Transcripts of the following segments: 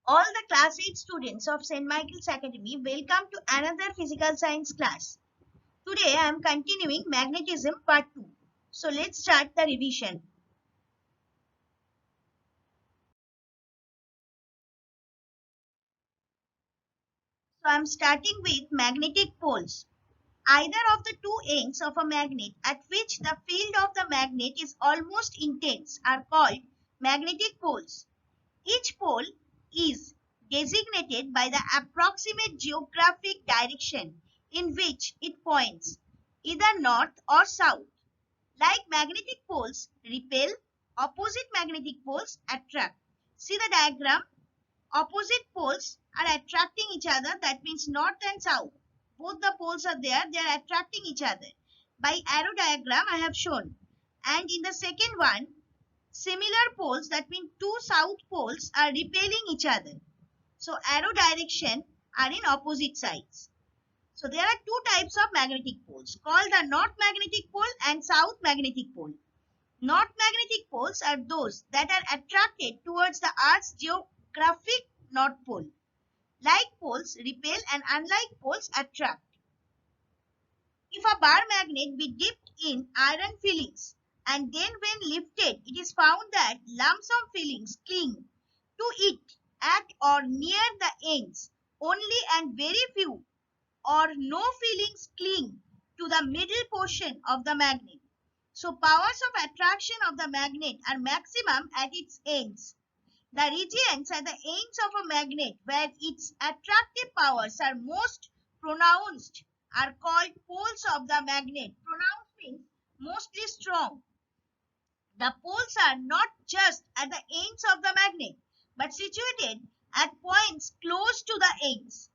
All the class 8 students of St. Michael's Academy, welcome to another physical science class. Today I am continuing magnetism part 2. So let's start the revision. So I am starting with magnetic poles. Either of the two ends of a magnet at which the field of the magnet is almost intense are called magnetic poles. Each pole is designated by the approximate geographic direction in which it points, either north or south. Like magnetic poles repel, opposite magnetic poles attract. See the diagram? Opposite poles are attracting each other, that means north and south. Both the poles are there, they are attracting each other. By arrow diagram I have shown. And in the second one, similar poles, that means two south poles are repelling each other. So arrow direction are in opposite sides. So there are two types of magnetic poles called the north magnetic pole and south magnetic pole. North magnetic poles are those that are attracted towards the Earth's geographic north pole. Like poles repel and unlike poles attract. If a bar magnet be dipped in iron fillings and then when lifted, it is found that lumps of fillings cling to it at or near the ends only, and very few or no fillings cling to the middle portion of the magnet. So powers of attraction of the magnet are maximum at its ends. The regions at the ends of a magnet where its attractive powers are most pronounced are called poles of the magnet. Pronounced means mostly strong. The poles are not just at the ends of the magnet, but situated at points close to the ends.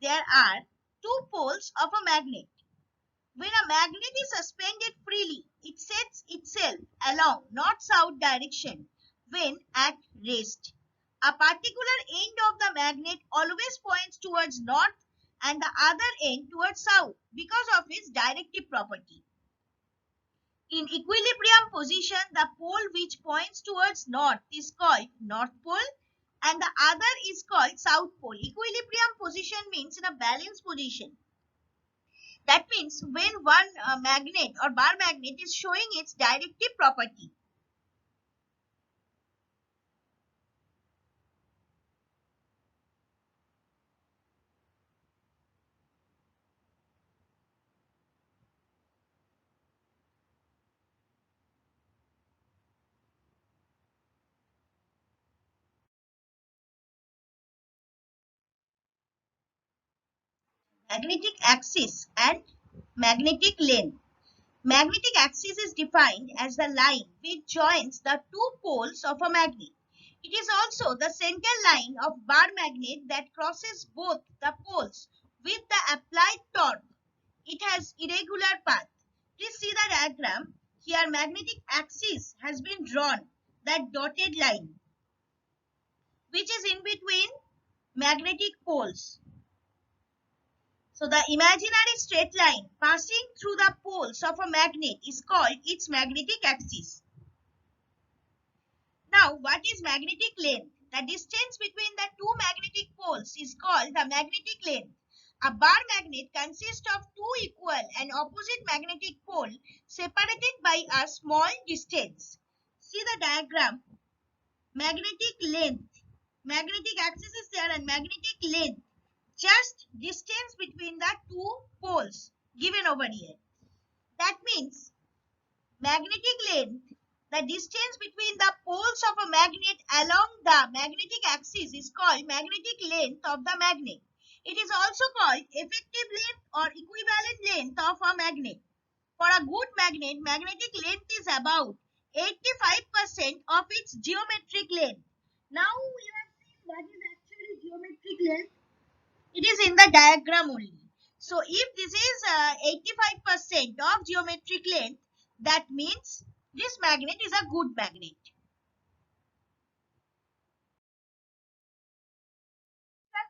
There are two poles of a magnet. When a magnet is suspended freely, it sets itself along north-south direction when at rest. A particular end of the magnet always points towards north and the other end towards south because of its directive property. In equilibrium position, the pole which points towards north is called north pole and the other is called south pole. Equilibrium position means in a balanced position. That means when one magnet or bar magnet is showing its directive property. Magnetic axis and magnetic length. Magnetic axis is defined as the line which joins the two poles of a magnet. It is also the center line of bar magnet that crosses both the poles with the applied torque. It has irregular path. Please see the diagram. Here magnetic axis has been drawn, that dotted line, which is in between magnetic poles. So the imaginary straight line passing through the poles of a magnet is called its magnetic axis. Now, what is magnetic length? The distance between the two magnetic poles is called the magnetic length. A bar magnet consists of two equal and opposite magnetic poles separated by a small distance. See the diagram. Magnetic length. Magnetic axis is there and magnetic length. Just distance between the two poles given over here. That means magnetic length, the distance between the poles of a magnet along the magnetic axis is called magnetic length of the magnet. It is also called effective length or equivalent length of a magnet. For a good magnet, magnetic length is about 85% of its geometric length. Now we have seen what is actually geometric length. It is in the diagram only. So if this is 85% of geometric length, that means this magnet is a good magnet.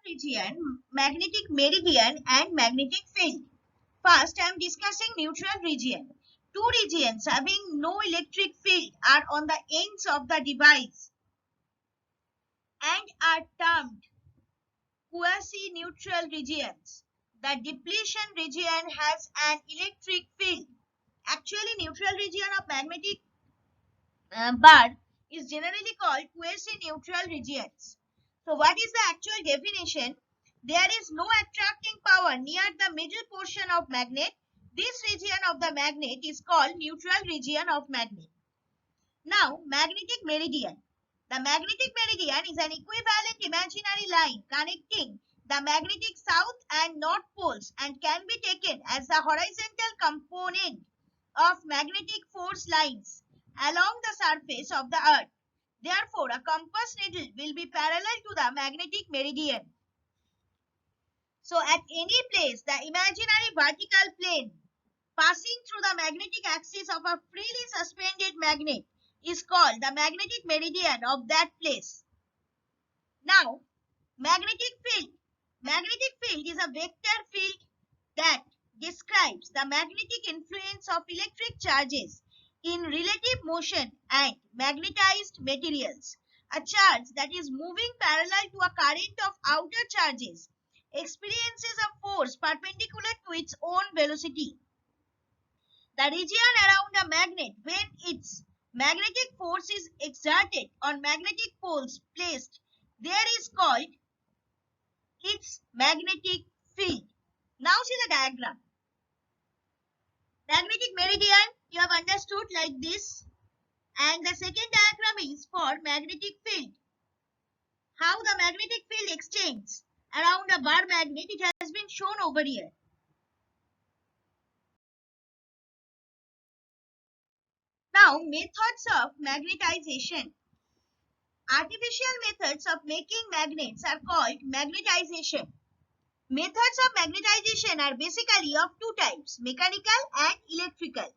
Region, magnetic meridian and magnetic field. First, I am discussing neutral region. Two regions having no electric field are on the ends of the device and are termed quasi-neutral regions. The depletion region has an electric field. Actually, neutral region of magnetic bar is generally called quasi-neutral regions. So what is the actual definition? There is no attracting power near the middle portion of magnet. This region of the magnet is called neutral region of magnet. Now, magnetic meridian. The magnetic meridian is an equivalent imaginary line connecting the magnetic south and north poles and can be taken as the horizontal component of magnetic force lines along the surface of the earth. Therefore, a compass needle will be parallel to the magnetic meridian. So, at any place, the imaginary vertical plane passing through the magnetic axis of a freely suspended magnet is called the magnetic meridian of that place. Now, magnetic field. Magnetic field is a vector field that describes the magnetic influence of electric charges in relative motion and magnetized materials. A charge that is moving parallel to a current of outer charges experiences a force perpendicular to its own velocity. The region around a magnet when its magnetic force is exerted on magnetic poles placed there is called its magnetic field. Now see the diagram. Magnetic meridian you have understood like this, and the second diagram is for magnetic field. How the magnetic field extends around a bar magnet, it has been shown over here. Now methods of magnetization. Artificial methods of making magnets are called magnetization. Methods of magnetization are basically of two types, mechanical and electrical.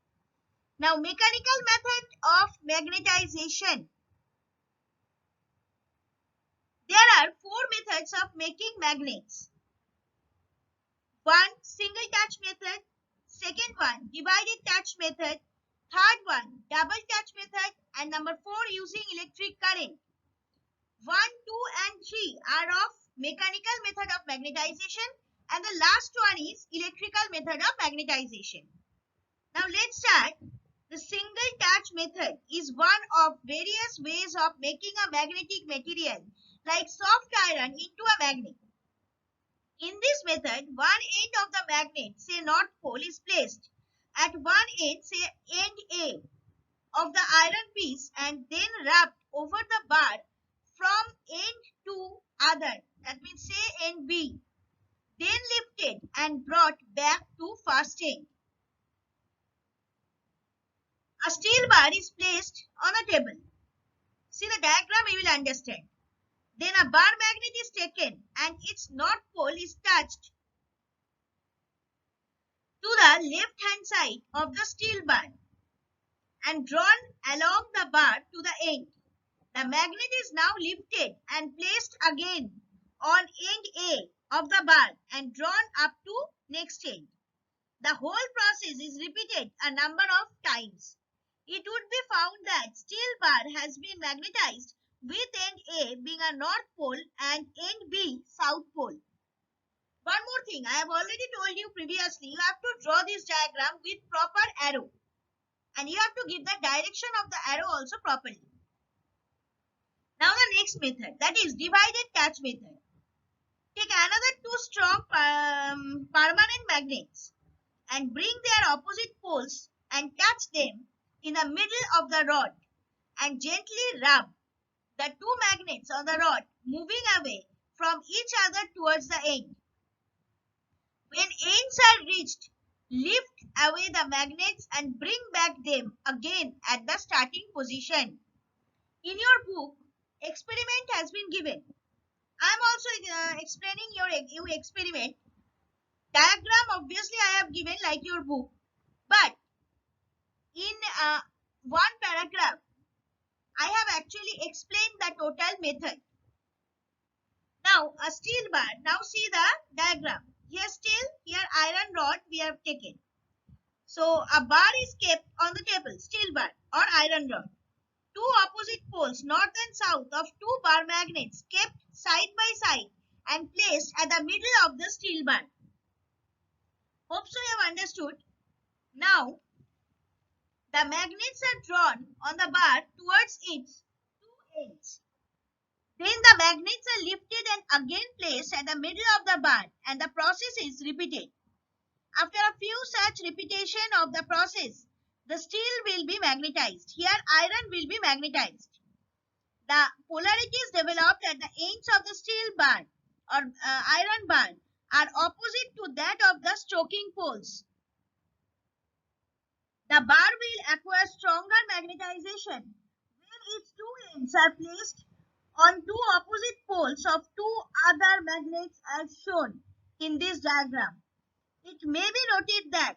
Now, mechanical method of magnetization. There are four methods of making magnets. One, single touch method. Second one, divided touch method. Third one, double touch method. And number four, using electric current. 1, 2 and 3 are of mechanical method of magnetization, and the last one is electrical method of magnetization. Now let's start. The single touch method is one of various ways of making a magnetic material like soft iron into a magnet. In this method, one end of the magnet, say North Pole, is placed at one end, say end A of the iron piece, and then rubbed over the bar from end to other, that means say end B, then lifted and brought back to first end. A steel bar is placed on a table. See the diagram, you will understand. Then a bar magnet is taken and its north pole is touched to the left hand side of the steel bar and drawn along the bar to the end. The magnet is now lifted and placed again on end A of the bar and drawn up to next end. The whole process is repeated a number of times. It would be found that steel bar has been magnetized with end A being a north pole and end B south pole. One more thing, I have already told you previously, you have to draw this diagram with proper arrow, and you have to give the direction of the arrow also properly. Now the next method, that is divided touch method. Take another two strong permanent magnets and bring their opposite poles and touch them in the middle of the rod and gently rub the two magnets on the rod, moving away from each other towards the end. When ends are reached, lift away the magnets and bring back them again at the starting position. In your book, experiment has been given. I am also explaining your experiment. Diagram obviously I have given like your book, but in one paragraph, I have actually explained the total method. Now a steel bar, now see the diagram. Here steel, here iron rod we have taken. So a bar is kept on the table, steel bar or iron rod. Two opposite poles poles north and south of two bar magnets kept side by side and placed at the middle of the steel bar. Hope so you have understood. Now, the magnets are drawn on the bar towards its two ends. Then the magnets are lifted and again placed at the middle of the bar, and the process is repeated. After a few such repetition of the process, the steel will be magnetized. Here iron will be magnetized. The polarities developed at the ends of the steel bar or iron bar are opposite to that of the stroking poles. The bar will acquire stronger magnetization when its two ends are placed on two opposite poles of two other magnets as shown in this diagram. It may be noted that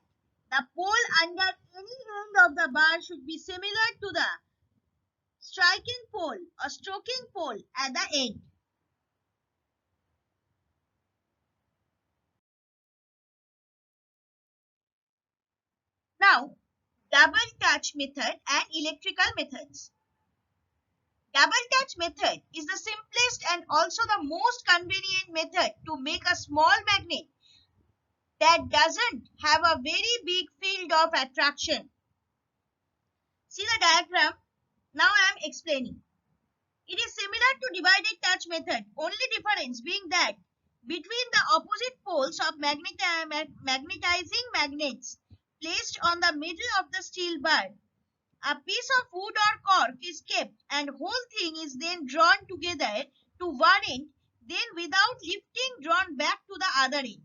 the pole under any end of the bar should be similar to the striking pole or stroking pole at the end. Now, double touch method and electrical methods. Double touch method is the simplest and also the most convenient method to make a small magnet that doesn't have a very big field of attraction. See the diagram? Now I am explaining. It is similar to divided touch method, only difference being that between the opposite poles of magnetizing magnets placed on the middle of the steel bar, a piece of wood or cork is kept and whole thing is then drawn together to one end, then without lifting drawn back to the other end.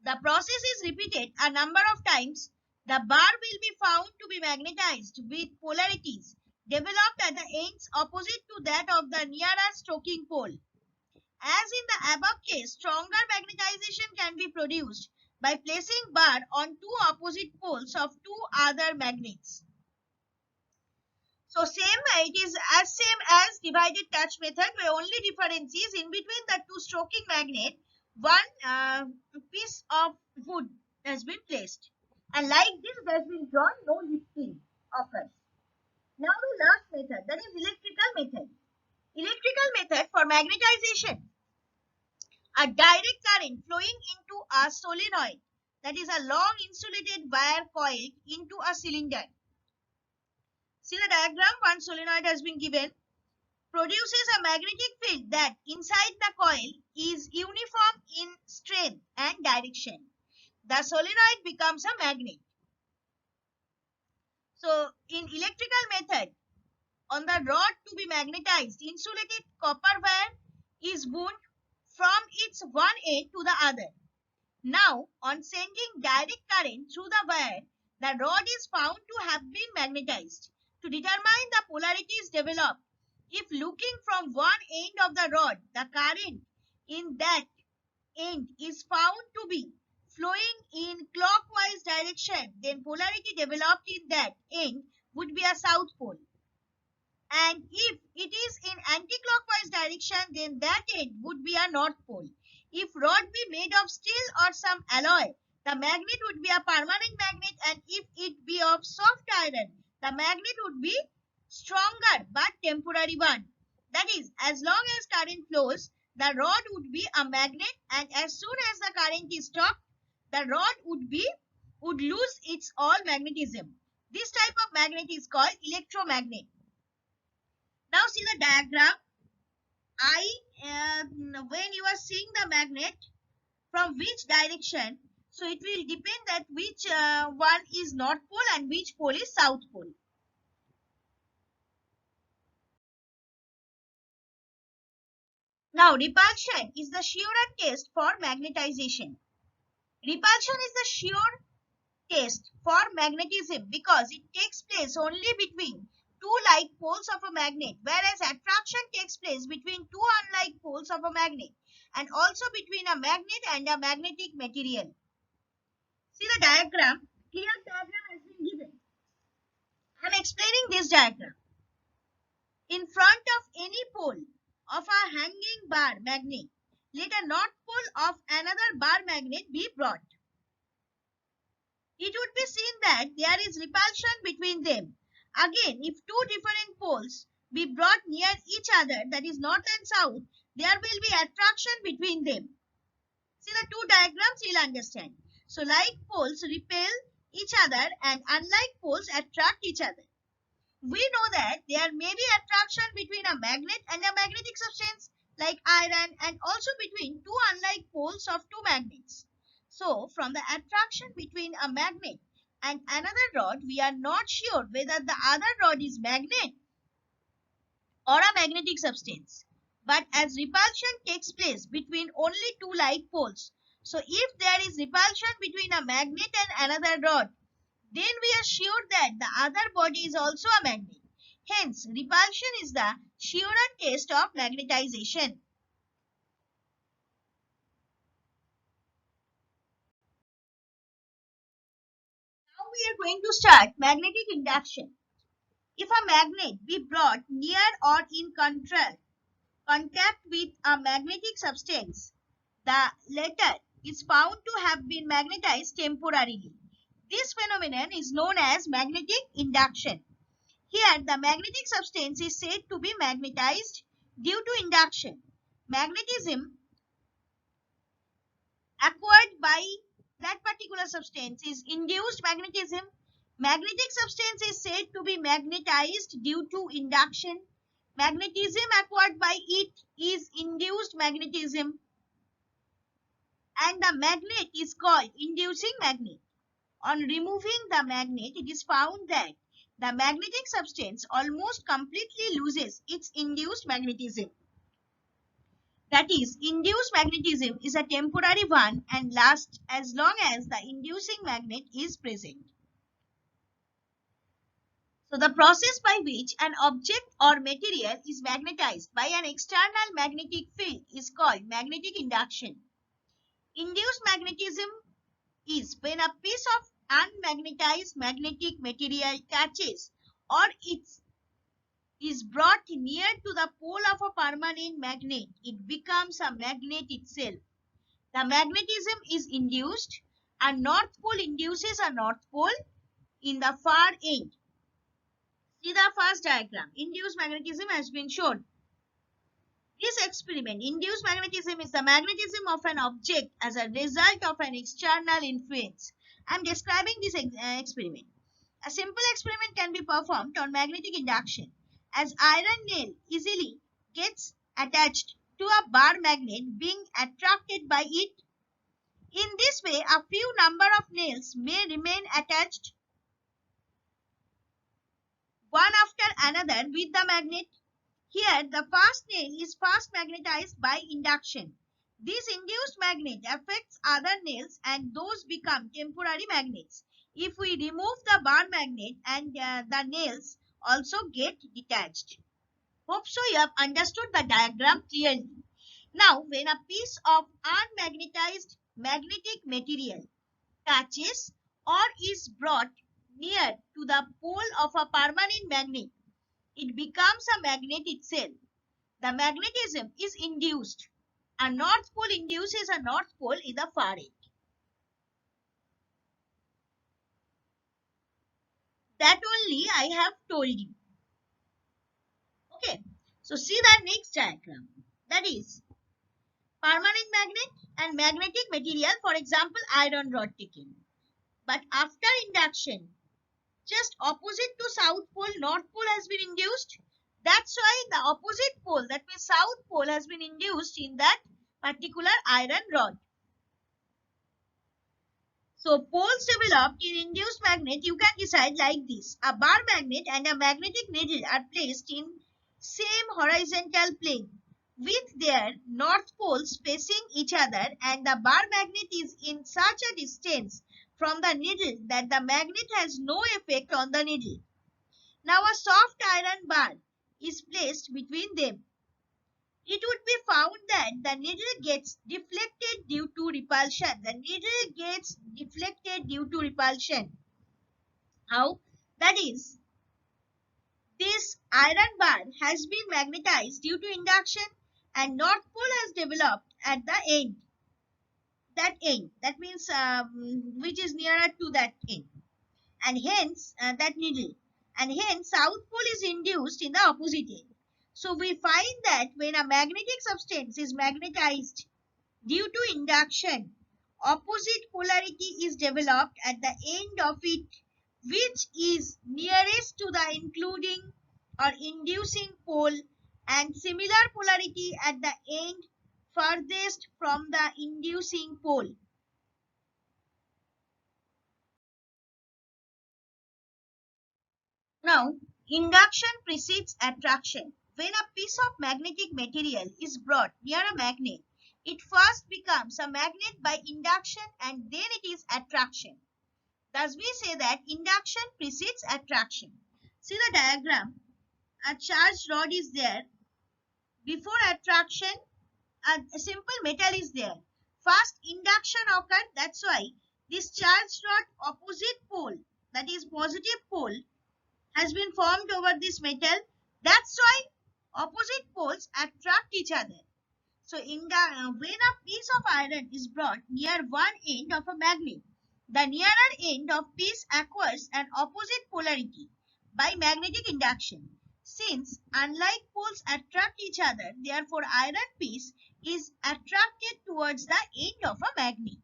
The process is repeated a number of times. The bar will be found to be magnetized with polarities developed at the ends opposite to that of the nearer stroking pole. As in the above case, stronger magnetization can be produced by placing bar on two opposite poles of two other magnets. So it is as same as divided touch method, where only difference is in between the two stroking magnet, one piece of wood has been placed. And like this, it has been drawn, no lifting occurs. Now the last method, that is electrical method. Electrical method for magnetization. A direct current flowing into a solenoid, that is a long insulated wire coiled into a cylinder. See the diagram, one solenoid has been given, produces a magnetic field that inside the coil is uniform in strength and direction. The solenoid becomes a magnet. So in electrical method, on the rod to be magnetized, insulated copper wire is wound from its one end to the other. Now, on sending direct current through the wire, the rod is found to have been magnetized. To determine the polarities developed, if looking from one end of the rod, the current in that end is found to be flowing in clockwise direction, then polarity developed in that end would be a south pole. And if it is in anti-clockwise direction, then that end would be a north pole. If rod be made of steel or some alloy, the magnet would be a permanent magnet, and if it be of soft iron, the magnet would be stronger but temporary one. That is, as long as current flows, the rod would be a magnet, and as soon as the current is stopped, the rod would lose its all magnetism. This type of magnet is called electromagnet. Now see the diagram. When you are seeing the magnet, from which direction, so it will depend that which one is north pole and which pole is south pole. Now repulsion is the shearer test for magnetization. Repulsion is the shear test for magnetism because it takes place only between two like poles of a magnet, whereas attraction takes place between two unlike poles of a magnet and also between a magnet and a magnetic material. See the diagram. Clear diagram has been given. I am explaining this diagram. In front of any pole of a hanging bar magnet, let a north pole of another bar magnet be brought. It would be seen that there is repulsion between them. Again, if two different poles be brought near each other, that is north and south, there will be attraction between them. See the two diagrams, you will understand. So like poles repel each other and unlike poles attract each other. We know that there may be attraction between a magnet and a magnetic substance like iron, and also between two unlike poles of two magnets. So from the attraction between a magnet and another rod, we are not sure whether the other rod is magnet or a magnetic substance. But as repulsion takes place between only two like poles, so if there is repulsion between a magnet and another rod, then we are sure that the other body is also a magnet. Hence, repulsion is the surer test of magnetization. Now we are going to start magnetic induction. If a magnet be brought near or in contact with a magnetic substance, the latter is found to have been magnetized temporarily. This phenomenon is known as magnetic induction. Here, the magnetic substance is said to be magnetized due to induction. Magnetism acquired by that particular substance is induced magnetism. Magnetic substance is said to be magnetized due to induction. Magnetism acquired by it is induced magnetism, and the magnet is called inducing magnet. On removing the magnet, it is found that the magnetic substance almost completely loses its induced magnetism. That is, induced magnetism is a temporary one and lasts as long as the inducing magnet is present. So, the process by which an object or material is magnetized by an external magnetic field is called magnetic induction. Induced magnetism is when a piece of unmagnetized magnetic material touches or is brought near to the pole of a permanent magnet, it becomes a magnet itself. The magnetism is induced. A north pole induces a north pole in the far end. See the first diagram. Induced magnetism has been shown. This experiment, induced magnetism is the magnetism of an object as a result of an external influence. I am describing this experiment. A simple experiment can be performed on magnetic induction. As iron nail easily gets attached to a bar magnet being attracted by it, in this way a few number of nails may remain attached one after another with the magnet. Here, the first nail is first magnetized by induction. This induced magnet affects other nails and those become temporary magnets. If we remove the bar magnet and the nails also get detached. Hope so you have understood the diagram clearly. Now, when a piece of unmagnetized magnetic material touches or is brought near to the pole of a permanent magnet, it becomes a magnet itself. The magnetism is induced. A north pole induces a north pole in the far end. That only I have told you. Okay. So see the next diagram. That is permanent magnet and magnetic material, for example, iron rod taken. But after induction, just opposite to south pole, north pole has been induced. That's why the opposite pole, that means south pole, has been induced in that particular iron rod. So poles developed in induced magnet, you can decide like this. A bar magnet and a magnetic needle are placed in same horizontal plane with their north poles facing each other, and the bar magnet is in such a distance from the needle that the magnet has no effect on the needle. Now a soft iron bar is placed between them. It would be found that the needle gets deflected due to repulsion. The needle gets deflected due to repulsion. How? That is, this iron bar has been magnetized due to induction and north pole has developed at the end. That means which is nearer to that end. And hence that needle. and hence south pole is induced in the opposite end. So we find that when a magnetic substance is magnetized due to induction, opposite polarity is developed at the end of it, which is nearest to the including or inducing pole, and similar polarity at the end furthest from the inducing pole. Now, induction precedes attraction. When a piece of magnetic material is brought near a magnet, it first becomes a magnet by induction and then it is attraction. Thus, we say that induction precedes attraction. See the diagram. A charged rod is there. Before attraction, a simple metal is there. First induction occurred. That's why this charged rod opposite pole, that is positive pole, has been formed over this metal. That's why opposite poles attract each other. So when a piece of iron is brought near one end of a magnet, the nearer end of piece acquires an opposite polarity by magnetic induction. Since unlike poles attract each other, therefore iron piece is attracted towards the end of a magnet.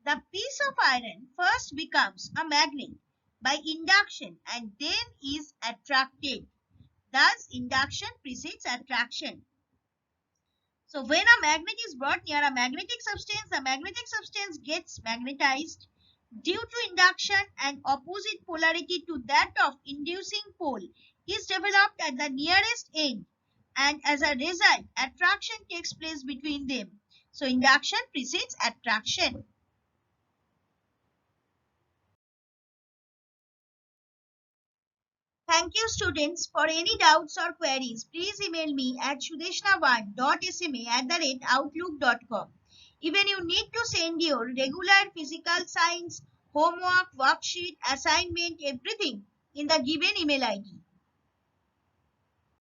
The piece of iron first becomes a magnet by induction and then is attracted. Thus, induction precedes attraction. So, when a magnet is brought near a magnetic substance, the magnetic substance gets magnetized due to induction, and opposite polarity to that of inducing pole is developed at the nearest end, and as a result, attraction takes place between them. So, induction precedes attraction. Thank you students. For any doubts or queries, please email me at sudeshnavan.sma@outlook.com. Even you need to send your regular physical science, homework, worksheet, assignment, everything in the given email ID.